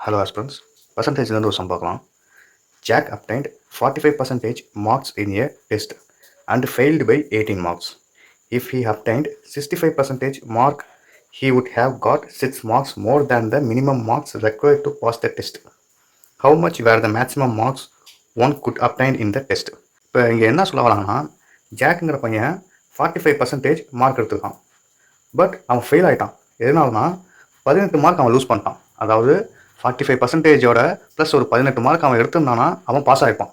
Hello aspirants. Percentage ஒரு sum பார்க்கலாம். Jack obtained 45% marks in a test and failed by 18 marks. If he obtained 65% mark, he would have got 6 marks more than the minimum marks required to pass the test. How much were the maximum marks one could obtain in the test? இப்போ இங்கே என்ன சொல்ல வராங்கன்னா, ஜாக்குங்கிற பையன் 45% mark எடுத்துருக்கான். But அவன் fail ஆகிட்டான். எதனாலனா 18 மார்க் அவன் லூஸ் பண்ணிட்டான். அதாவது 45%ஓட ப்ளஸ் ஒரு 18 மார்க் அவன் எடுத்திருந்தானா அவன் பாஸ் ஆகிருப்பான்.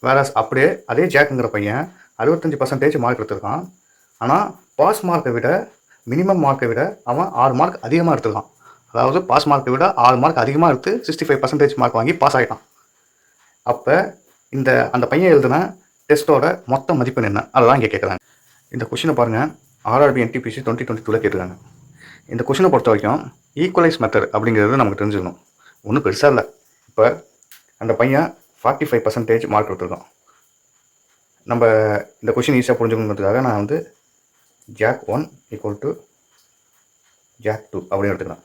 வேற அப்படியே அதே ஜாக்குங்கிற பையன் 65% மார்க் எடுத்திருக்கான். ஆனால் பாஸ் மார்க்கை விட மினிமம் மார்க்கை விட அவன் 6 மார்க் அதிகமாக எடுத்திருக்கான். அதாவது பாஸ் மார்க்கை விட 6 மார்க் அதிகமாக எடுத்து 65% மார்க் வாங்கி பாஸ் ஆகிட்டான். அப்போ அந்த பையன் எழுதுன டெஸ்ட்டோட மொத்த மதிப்பெண் என்ன, அதை தான் இங்கே கேட்குறாங்க. இந்த கொஷினை பாருங்கள், RRB NTPC 2022 கேட்டிருக்காங்க. இந்த கொஷினை பொறுத்த வரைக்கும் ஈக்குவலைஸ் மெத்தட் அப்படிங்கிறது நமக்கு தெரிஞ்சுக்கணும். ஒன்றும் பெருசாக இல்லை. இப்போ அந்த பையன் 45% மார்க் எடுத்துருக்கான். நம்ம இந்த கொஷின் ஈஸியாக புரிஞ்சுக்கணுங்கிறதுக்காக நான் வந்து ஜாக் 1 ஈக்குவல் டு ஜாக் 2 அப்படின்னு எடுத்துக்கிறேன்.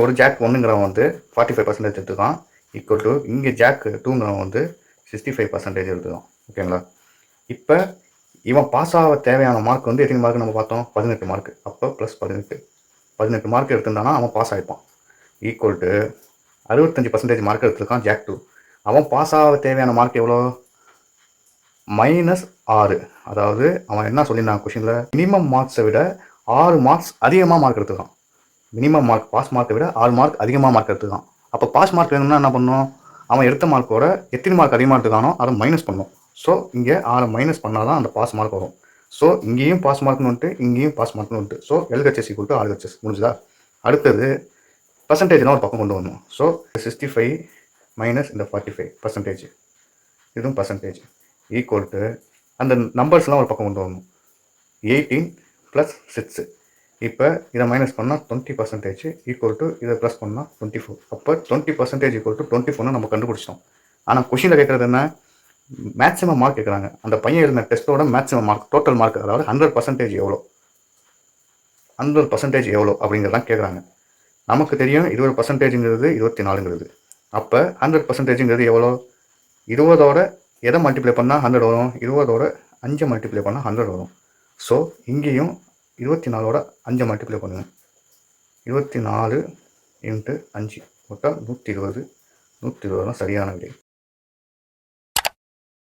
ஒரு ஜாக் 1ங்கிறவன் வந்து 45% எடுத்துக்கான், ஈக்குவல் டு இங்கே ஜாக் 2ங்கிறவன் வந்து 65% எடுத்துக்கான். ஓகேங்களா? இப்போ இவன் பாஸ் ஆக தேவையான மார்க் வந்து எத்தனை மார்க் நம்ம பார்த்தோம்? 18 மார்க். அப்போ ப்ளஸ் 18 மார்க் எடுத்திருந்தானா அவன் பாஸ் ஆகிப்பான். ஈக்குவல் டு 65% மார்க் எடுத்திருக்கான் ஜாக் 2. அவன் பாஸ் ஆக தேவையான மார்க் எவ்வளோ? -6. அதாவது அவன் என்ன சொல்லியிருந்தான் கொஷினில், மினிமம் மார்க்ஸை விட 6 மார்க்ஸ் அதிகமாக மார்க் எடுத்துருக்கான். மினிமம் மார்க் பாஸ் மார்க்கை விட 6 மார்க் அதிகமாக மார்க் எடுத்துருக்கான். அப்போ பாஸ் மார்க் வேணும்னா என்ன பண்ணணும்? அவன் எடுத்த மார்க்கோட எத்தனை மார்க் அதிகமாக எடுத்துக்கானோ அதை மைனஸ் பண்ணணும். ஸோ இங்கே 6 மைனஸ் பண்ணால் தான் அந்த பாஸ் மார்க் வரும். ஸோ இங்கேயும் பாஸ் மார்க்னு வந்துட்டு இங்கேயும் பாஸ் மார்க்னு வந்துட்டு, so LHS equal to RHS முடிஞ்சுதா? அடுத்தது பர்சன்டேஜ்லாம் ஒரு பக்கம் கொண்டு வரணும். ஸோ 65 மைனஸ் இந்த 45%, இதுவும் பர்சன்டேஜ் ஈக்குவல் டு அந்த நம்பர்ஸ்லாம் ஒரு பக்கம் கொண்டு வரணும். 18 ப்ளஸ் 6. இப்போ இதை மைனஸ் பண்ணால் 20% ஈக்குவல் டு இதை ப்ளஸ் பண்ணால் 24. அப்போ 20% ஈக்குவல் டு 24 நம்ம கண்டுபிடிச்சிட்டோம். ஆனால் கொஷினில் கேட்குறது என்ன? மேக்ஸிமம் மார்க் கேட்குறாங்க. அந்த பையன் எழுதின டெஸ்ட்டோட மேக்ஸிமம் மார்க், டோட்டல் மார்க், அதாவது 100% எவ்வளோ, 100% எவ்வளோ அப்படிங்கிறதான் கேட்குறாங்க. நமக்கு தெரியும் 20%ங்கிறது 24ங்கிறது. அப்போ 100%ங்கிறது எவ்வளோ? 20ஓட எதை மல்டிப்ளை பண்ணால் 100 வரும்? 20ஓட 5 மல்டிப்ளை பண்ணால் 100 வரும். ஸோ இங்கேயும் 24ஓட 5 மல்டிப்ளை பண்ணுங்கள். 24 × 5 மொத்தம் 120. 120 தான் சரியான விடை.